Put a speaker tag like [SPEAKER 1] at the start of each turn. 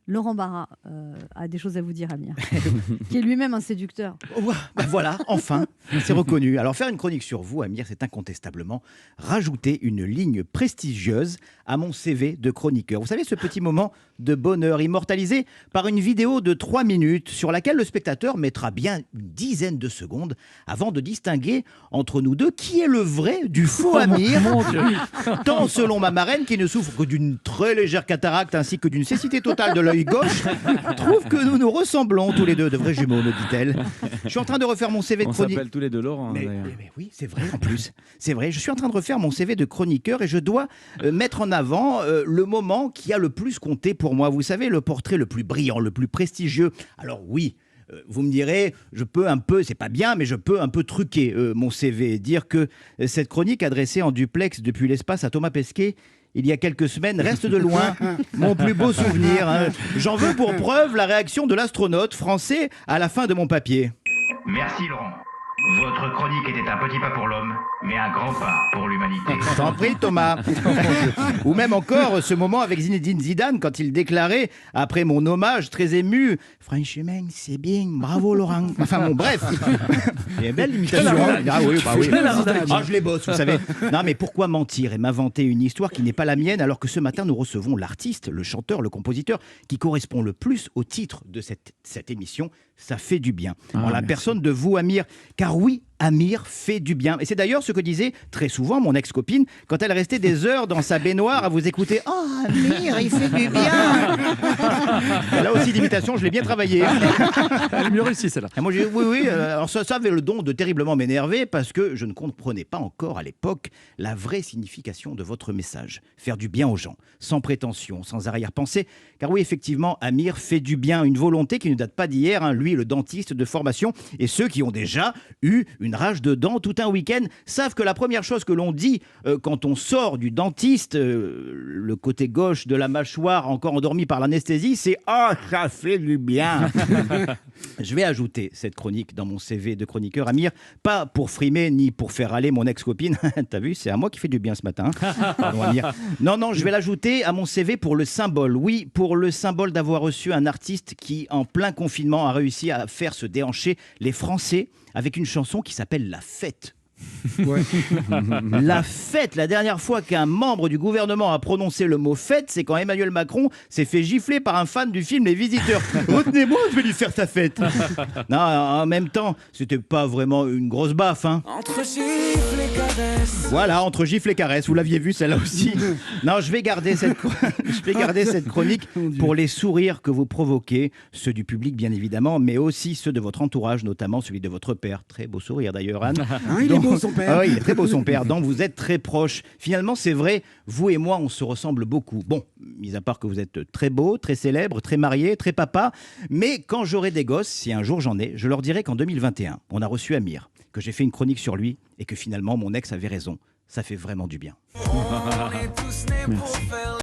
[SPEAKER 1] Laurent Barra a des choses à vous dire, Amir, qui est lui-même un séducteur.
[SPEAKER 2] Ouais, ben voilà, enfin, c'est reconnu. Alors faire une chronique sur vous, Amir, c'est incontestablement rajouter une ligne prestigieuse à mon CV de chroniqueur. Vous savez, ce petit moment de bonheur immortalisé par une vidéo de 3 minutes sur laquelle le spectateur mettra bien une dizaine de secondes avant de distinguer entre nous deux qui est le vrai du faux Amir. Tant selon ma marraine, qui ne souffre que d'une très légère cataracte ainsi que d'une cécité totale de l'œil gauche, trouve que nous nous ressemblons tous les deux, de vrais jumeaux, me dit-elle. Je suis en train de refaire mon CV de chroniqueur.
[SPEAKER 3] On s'appelle tous les deux Laurent.
[SPEAKER 2] Mais oui, c'est vrai en plus. C'est vrai, je suis en train de refaire mon CV de chroniqueur et je dois mettre en avant le moment qui a le plus compté pour moi. Vous savez, le portrait le plus brillant, le plus prestigieux. Alors oui, vous me direz, je peux un peu, c'est pas bien, mais je peux un peu truquer mon CV, dire que cette chronique adressée en duplex depuis l'espace à Thomas Pesquet il y a quelques semaines reste de loin mon plus beau souvenir. Hein. J'en veux pour preuve la réaction de l'astronaute français à la fin de mon papier.
[SPEAKER 4] Merci Laurent. Votre chronique était un petit pas pour l'homme, mais un grand pas pour l'humanité.
[SPEAKER 2] T'en prie Thomas. Ou même encore ce moment avec Zinedine Zidane quand il déclarait, après mon hommage très ému, « Franchement, c'est bien, bravo Laurent ». Enfin bon, bref. Il y a une belle imitation. Ah oui, bah oui. Ah, je les bosse, vous savez. Non mais pourquoi mentir et m'inventer une histoire qui n'est pas la mienne alors que ce matin nous recevons l'artiste, le chanteur, le compositeur qui correspond le plus au titre de cette émission. Ça fait du bien. En la personne de vous, Amir. Car oui, Amir fait du bien. Et c'est d'ailleurs ce que disait très souvent mon ex-copine quand elle restait des heures dans sa baignoire à vous écouter. « Oh, Amir, il fait du bien !» Là aussi, l'imitation, je l'ai bien travaillé.
[SPEAKER 3] Elle est mieux réussie, celle-là.
[SPEAKER 2] Et moi, oui. Alors ça avait le don de terriblement m'énerver parce que je ne comprenais pas encore à l'époque la vraie signification de votre message. Faire du bien aux gens, sans prétention, sans arrière-pensée. Car oui, effectivement, Amir fait du bien. Une volonté qui ne date pas d'hier. Hein. Lui, le dentiste de formation, et ceux qui ont déjà eu une rage de dents tout un week-end savent que la première chose que l'on dit quand on sort du dentiste, le côté gauche de la mâchoire encore endormi par l'anesthésie, c'est « Ah, ça fait du bien !» Je vais ajouter cette chronique dans mon CV de chroniqueur, Amir, pas pour frimer ni pour faire aller mon ex-copine. T'as vu, c'est à moi qui fait du bien ce matin. Pardon, Amir. Non, je vais l'ajouter à mon CV pour le symbole. Oui, pour le symbole d'avoir reçu un artiste qui, en plein confinement, a réussi à faire se déhancher les Français avec une chanson qui s'appelle La Fête. Ouais. La fête, la dernière fois qu'un membre du gouvernement a prononcé le mot fête, c'est quand Emmanuel Macron s'est fait gifler par un fan du film Les Visiteurs. Retenez-moi, je vais lui faire sa fête. Non, en même temps, c'était pas vraiment une grosse baffe. Hein. Entre gifles et caresses. Voilà, entre gifles et caresses. Vous l'aviez vu celle-là aussi. Non, je vais garder cette chronique pour les sourires que vous provoquez, ceux du public bien évidemment, mais aussi ceux de votre entourage, notamment celui de votre père. Très beau sourire d'ailleurs, Anne.
[SPEAKER 5] Il est beau son père.
[SPEAKER 2] Ah oui, il est très beau son père, dont vous êtes très proches. Finalement, c'est vrai, vous et moi, on se ressemble beaucoup. Bon, mis à part que vous êtes très beau, très célèbre, très marié, très papa. Mais quand j'aurai des gosses, si un jour j'en ai, je leur dirai qu'en 2021, on a reçu Amir, que j'ai fait une chronique sur lui et que finalement, mon ex avait raison. Ça fait vraiment du bien.
[SPEAKER 3] Merci.